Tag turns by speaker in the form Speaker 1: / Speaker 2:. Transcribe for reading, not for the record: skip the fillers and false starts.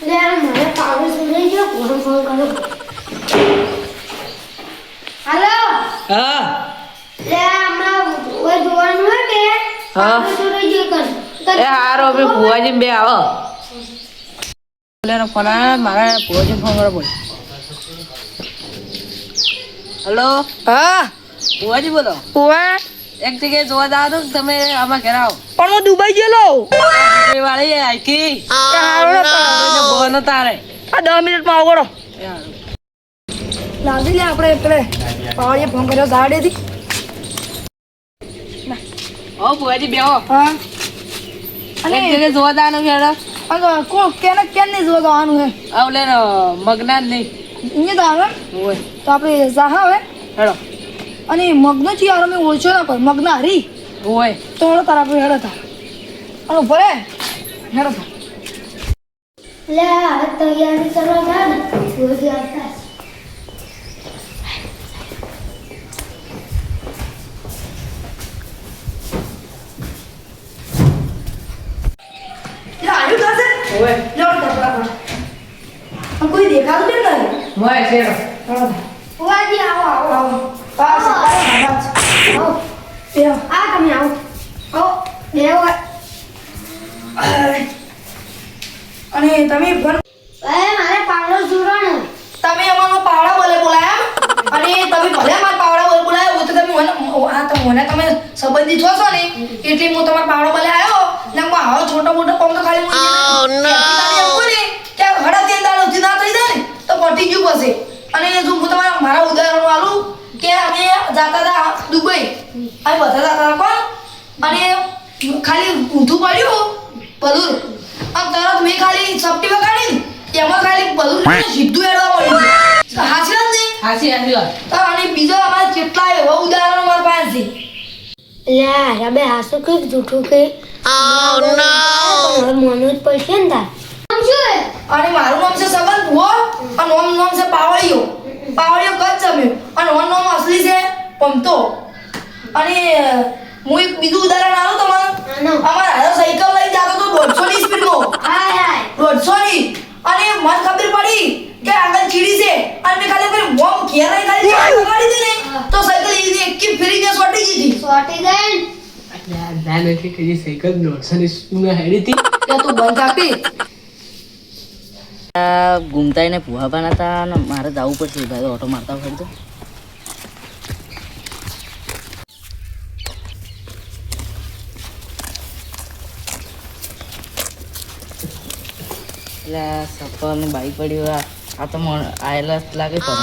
Speaker 1: લે મને પાવર સુઈ ગયો ફોન કરું હાલો
Speaker 2: હા
Speaker 1: લે હમણાં ઓય જોવાનું હે કે પાવર સુઈ ગયો કર
Speaker 2: એ હારો બે ભુવાજી બે આવો લેનો ફોન આ મારા ભુવાજી ફોન કરો બોલ હેલો
Speaker 3: હા
Speaker 2: ભુવાજી બોલો
Speaker 3: ઓવા
Speaker 2: એક જગ્યાએ જોવા જાવ તો તમે આમાં ઘરે આવો
Speaker 3: પણ હું દુબઈ ગયેલો
Speaker 2: એ વાળી આઈથી
Speaker 3: હારો
Speaker 2: બોનો તારે
Speaker 3: આ 10 મિનિટમાં આવો કરો
Speaker 2: એ હારું.
Speaker 3: લાદી લે આપણે એટલે પાવાળીએ ફોન કર્યો ગાડીથી
Speaker 2: ઓ ભુવાજી બેહો
Speaker 3: હા
Speaker 2: અને એક જગ્યાએ જોવા જવાનું છે હેડો
Speaker 3: અને કોણ કેને કેન નહીં જોવા જવાનું હે
Speaker 2: આવ લે મગના જ નહીં
Speaker 3: અહીંયા તો આવે
Speaker 2: હોય
Speaker 3: તો આપણે જાહા હવે
Speaker 2: હેડો
Speaker 3: અને મગનો ચી યાર અમે ઓછો ના કોઈ મગના હરી
Speaker 2: હોય
Speaker 3: તો હેડો તારા આપણે હેડો તા અને ભલે હેડો તા
Speaker 1: લે હવે તૈયારી કરવા જા ને ઓય આવતા
Speaker 3: આવ્યું કાસે
Speaker 2: હોય
Speaker 3: લેવડ તા ફટાફટ કોઈ દેખાતું કેમ નહીં
Speaker 2: હોય શેરો
Speaker 3: હેડો તા
Speaker 1: ઓવાજી આવો આવો
Speaker 3: આવો પાસ પાસ
Speaker 1: આવો
Speaker 3: બે
Speaker 1: આ તમે આવો આવો બેહો
Speaker 3: અને તમે પણ
Speaker 1: એ મારે પાવડો જોડવાનો
Speaker 3: તમે અમારો પાવડા બોલે બોલાયા અને તમે ભલે અમાર પાવડા બોલે બોલાયા હું તો તમે આ તો મને તમે સંબંધી છો છો ને એટલે હું તમારો પાવડો બોલે આવ્યો ને હું આવો છોટો મોટો કોમ તો ખાલી હું ને કે હડા તેલ દાળ ઉધી ના થઈ જાય ને તો પટી ગયું પછી અને જો હું તમારા મારા ઉદાહરણ આલું કે અમે જાતા હતા દુબઈ અમે બધા જાતા હતા કોણ અને ખાલી ઊંધું પડ્યું બલુર આમ તરત મેં ખાલી સપટી વગાડી ને એમાં ખાલી બલુર સીધું એડવા પડ્યું હાસી જ નહીં
Speaker 2: હાસી હાસી વાત
Speaker 3: તો અને બીજો અમારે કેટલા એવા ઉદાહરણો મારા પાસે છે
Speaker 1: લે રબે હાસુ કઈક જૂઠું કે ઓ નો હવે મોનું જ પડશે ને તાર આમ શું
Speaker 3: અને મારું નામ છે સગન ભુવો અને ઓમ નામ છે પાવળિયો પાવળિયો કચ્છ જમ્યો અને ઓમ નામ અસલી છે પમતો અને હું એક બીજું ઉદાહરણ આલું તમને અમારા હારો સાયકલ લઈ જાતો તો 150 ની સ્પીડમાં
Speaker 1: હાય હાય
Speaker 3: 150 ની અને મને ખબર પડી કે આગળ ચીડી છે અને મેં ખાલી પેલી બોમ્બ ઘેર લઈ ખાલી વગાડી દીધી ને તો સાયકલ એની એકી ફેરી ને સોટી ગઈ હતી
Speaker 1: સોટી ગઈ
Speaker 2: ના નથી કઈ સાયકલ 150 ની હેડી હતી
Speaker 3: કે તું બંધ રાખી
Speaker 2: ગુમતાઈને ભુવાબાના હતા ને મારે જવું પડશે ભાઈ ઓટો મારતા ફરી તો એટલે સફર ને બાઈક પડ્યું આ તો આયેલા લાગે તો